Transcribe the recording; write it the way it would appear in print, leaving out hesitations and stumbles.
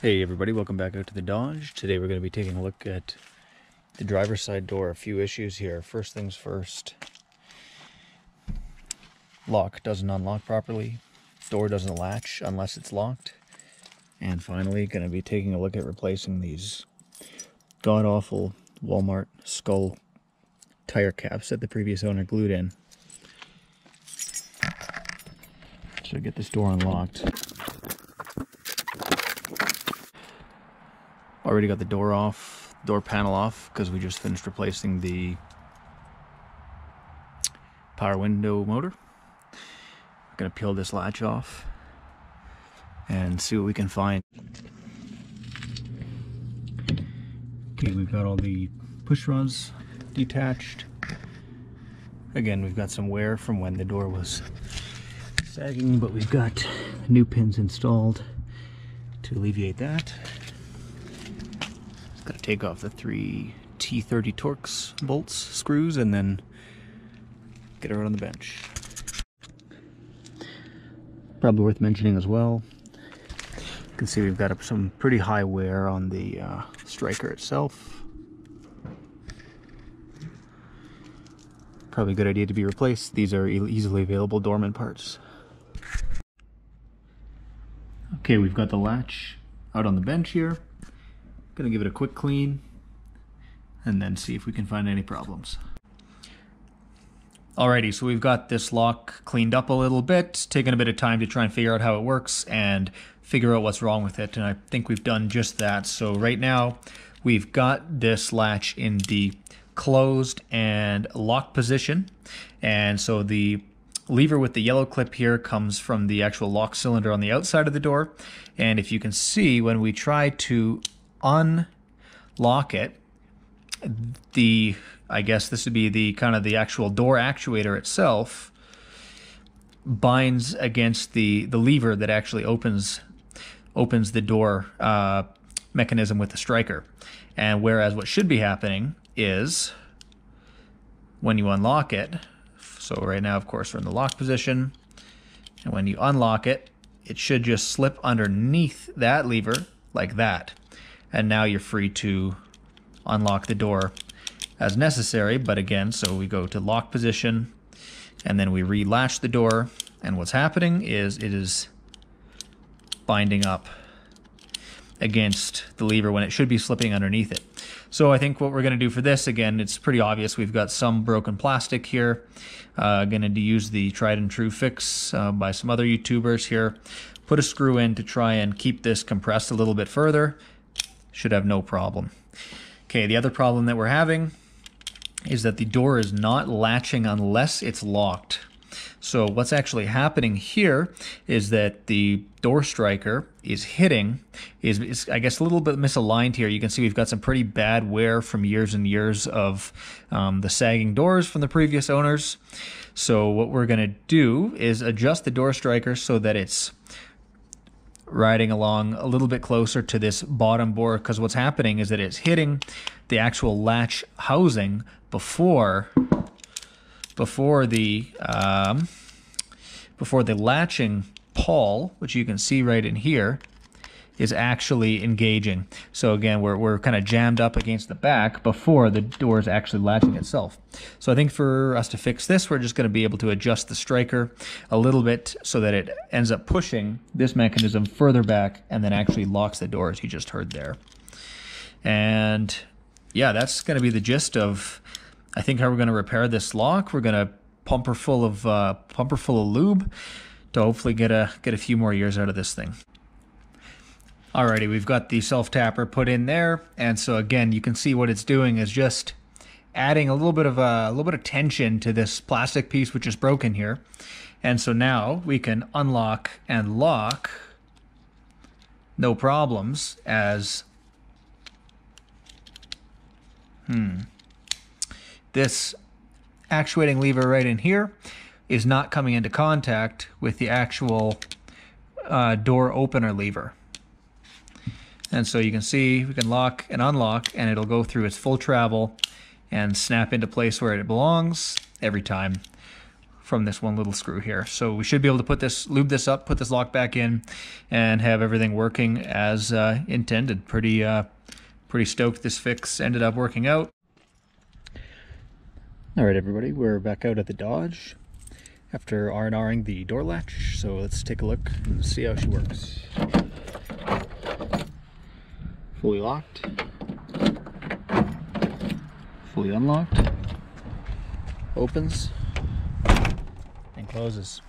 Hey everybody, welcome back out to the Dodge. Today we're going to be taking a look at the driver's side door. A few issues here. First things first, lock doesn't unlock properly, door doesn't latch unless it's locked, and finally going to be taking a look at replacing these god-awful Walmart skull tire caps that the previous owner glued in. So get this door unlocked. Already got the door panel off because we just finished replacing the power window motor. We're gonna peel this latch off and see what we can find. Okay, we've got all the push rods detached. Again, we've got some wear from when the door was sagging, but we've got new pins installed to alleviate that. Got to take off the 3 T30 Torx bolts, screws, and then get it out on the bench. Probably worth mentioning as well, you can see we've got some pretty high wear on the striker itself. Probably a good idea to be replaced. These are easily available Dorman parts. Okay, we've got the latch out on the bench here. Gonna give it a quick clean and then see if we can find any problems. Alrighty, so we've got this lock cleaned up a little bit, taken a bit of time to try and figure out how it works and figure out what's wrong with it, and I think we've done just that. So right now we've got this latch in the closed and locked position, and so the lever with the yellow clip here comes from the actual lock cylinder on the outside of the door, and if you can see, when we try to unlock it, I guess this would be the actual door actuator itself binds against the lever that actually opens the door mechanism with the striker. And whereas what should be happening is when you unlock it, so right now of course we're in the lock position, and when you unlock it, it should just slip underneath that lever like that. And now you're free to unlock the door as necessary. But again, so we go to lock position and then we re-latch the door, and what's happening is it is binding up against the lever when it should be slipping underneath it. So I think what we're going to do for this, again, it's pretty obvious. We've got some broken plastic here. Going to use the tried and true fix by some other YouTubers here. Put a screw in to try and keep this compressed a little bit further. Should have no problem. Okay, the other problem that we're having is that the door is not latching unless it's locked. So what's actually happening here is that the door striker is I guess a little bit misaligned here. You can see we've got some pretty bad wear from years and years of the sagging doors from the previous owners. So what we're going to do is adjust the door striker so that it's riding along a little bit closer to this bottom bore, because what's happening is that it's hitting the actual latch housing before the latching pawl, which you can see right in here, is actually engaging. So again, we're kind of jammed up against the back before the door is actually latching itself. So I think for us to fix this, we're just going to be able to adjust the striker a little bit so that it ends up pushing this mechanism further back and then actually locks the door, as you just heard there. And yeah, that's going to be the gist of, I think, how we're going to repair this lock. We're going to pump her full of lube to hopefully get a few more years out of this thing. Alrighty, we've got the self-tapper put in there, and so again, you can see what it's doing is just adding a little bit of tension to this plastic piece which is broken here. And so now we can unlock and lock, no problems, as this actuating lever right in here is not coming into contact with the actual door opener lever. And so you can see we can lock and unlock, and it'll go through its full travel and snap into place where it belongs every time from this one little screw here. So we should be able to lube this up, put this lock back in, and have everything working as intended. Pretty stoked this fix ended up working out. All right, everybody, we're back out at the Dodge after R&Ring the door latch. So let's take a look and see how she works. Fully locked, fully unlocked, opens and closes.